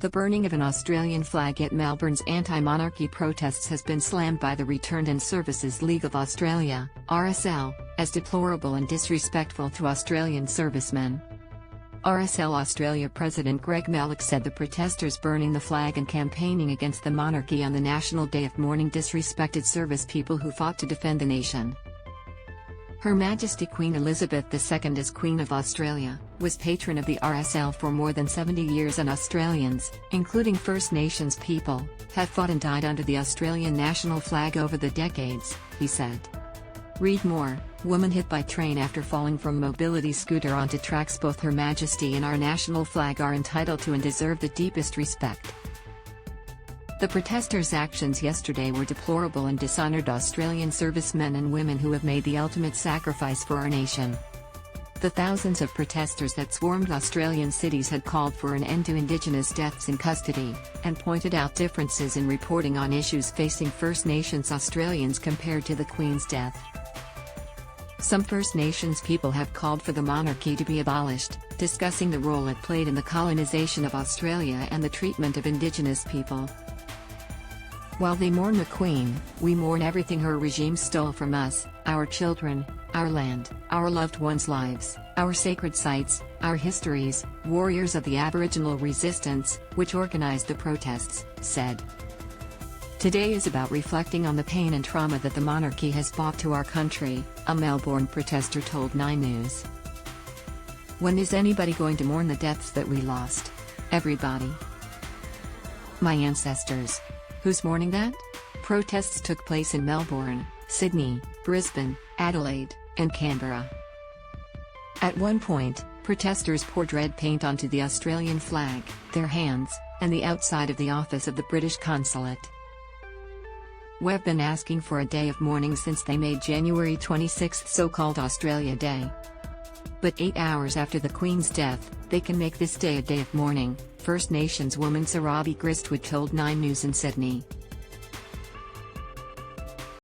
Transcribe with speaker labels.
Speaker 1: The burning of an Australian flag at Melbourne's anti-monarchy protests has been slammed by the Returned and Services League of Australia, RSL, as deplorable and disrespectful to Australian servicemen. RSL Australia President Greg Melick said the protesters burning the flag and campaigning against the monarchy on the National Day of Mourning disrespected service people who fought to defend the nation. Her Majesty Queen Elizabeth II, as Queen of Australia, was patron of the RSL for more than 70 years, and Australians, including First Nations people, have fought and died under the Australian national flag over the decades, he said. Read more: woman hit by train after falling from mobility scooter onto tracks. Both Her Majesty and our national flag are entitled to and deserve the deepest respect. The protesters' actions yesterday were deplorable and dishonored Australian servicemen and women who have made the ultimate sacrifice for our nation. The thousands of protesters that swarmed Australian cities had called for an end to Indigenous deaths in custody, and pointed out differences in reporting on issues facing First Nations Australians compared to the Queen's death. Some First Nations people have called for the monarchy to be abolished, discussing the role it played in the colonisation of Australia and the treatment of Indigenous people. While they mourn the Queen, we mourn everything her regime stole from us: our children, our land, our loved ones' lives, our sacred sites, our histories. Warriors of the Aboriginal resistance, which organised the protests, said. Today is about reflecting on the pain and trauma that the monarchy has brought to our country, a Melbourne protester told 9 News. When is anybody going to mourn the deaths that we lost? Everybody. My ancestors. Who's mourning that? Protests took place in Melbourne, Sydney, Brisbane, Adelaide, and Canberra. At one point, protesters poured red paint onto the Australian flag, their hands, and the outside of the office of the British consulate. We've been asking for a day of mourning since they made January 26 so-called Australia Day. But 8 hours after the Queen's death, they can make this day a day of mourning, First Nations woman Sarabi Gristwood told 9 News in Sydney.